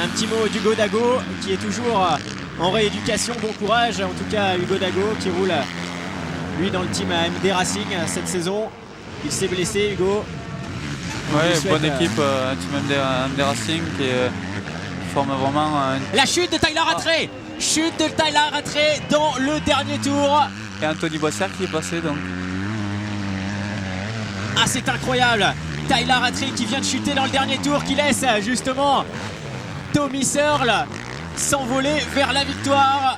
Un petit mot d'Hugo Dago qui est toujours en rééducation. Bon courage en tout cas à Hugo Dago qui roule lui dans le team AMD Racing cette saison. Il s'est blessé, Hugo. Ouais, bonne équipe, team AMD Racing qui forme vraiment La chute de Tyler Rattray. Chute de Tyler Rattray dans le dernier tour. Et Anthony Boissière qui est passé donc. Ah, c'est incroyable. Tyler Rattray qui vient de chuter dans le dernier tour, qui laisse justement Tommy Searle s'envoler vers la victoire.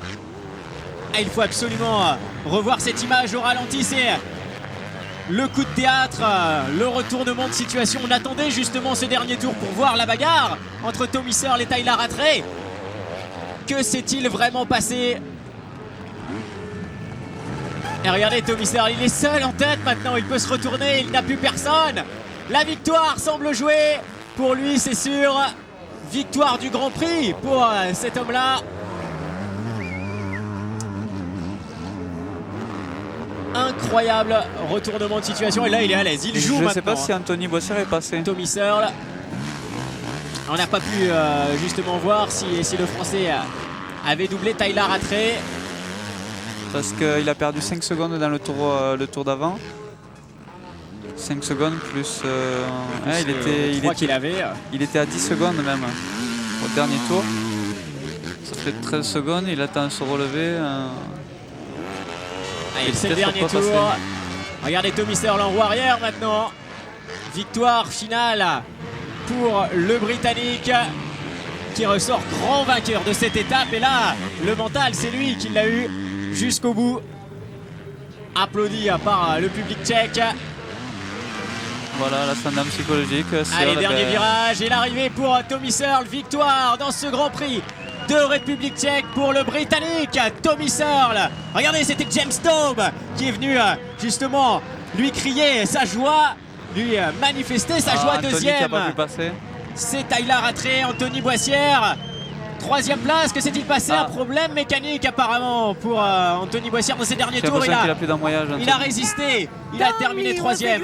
Et il faut absolument revoir cette image au ralenti. C'est le coup de théâtre, le retournement de situation. On attendait justement ce dernier tour pour voir la bagarre entre Tommy Searle et Tyler Rattray. Que s'est-il vraiment passé? Et regardez Tommy Searle, il est seul en tête maintenant, il peut se retourner, il n'a plus personne. La victoire semble jouer pour lui, c'est sûr. Victoire du Grand Prix pour cet homme-là. Incroyable retournement de situation et là il est à l'aise, il joue maintenant. Je ne sais pas si Anthony Boissière est passé. Tommy Searle. On n'a pas pu justement voir si le Français avait doublé Tyler Rattray. Parce qu'il a perdu 5 secondes dans le tour d'avant. 5 secondes plus... il était à 10 secondes même au dernier tour. Ça fait 13 secondes, il attend de se relever. Allez, c'est le dernier tour. Regardez Tommy Searle en roue arrière maintenant. Victoire finale pour le Britannique qui ressort grand vainqueur de cette étape. Et là, le mental, c'est lui qui l'a eu jusqu'au bout. Applaudi par le public tchèque. Voilà, l'ascendant psychologique. Allez, dernier virage et l'arrivée pour Tommy Searle. Victoire dans ce Grand Prix de République tchèque pour le Britannique Tommy Searle. Regardez, c'était James Taube qui est venu justement lui crier sa joie, lui manifester sa joie. Deuxième, c'est Tyler Rattray, Anthony Boissière. Troisième place, que s'est-il passé? Un problème mécanique apparemment pour Anthony Boissière dans ses derniers tours. Il a résisté, il a terminé troisième.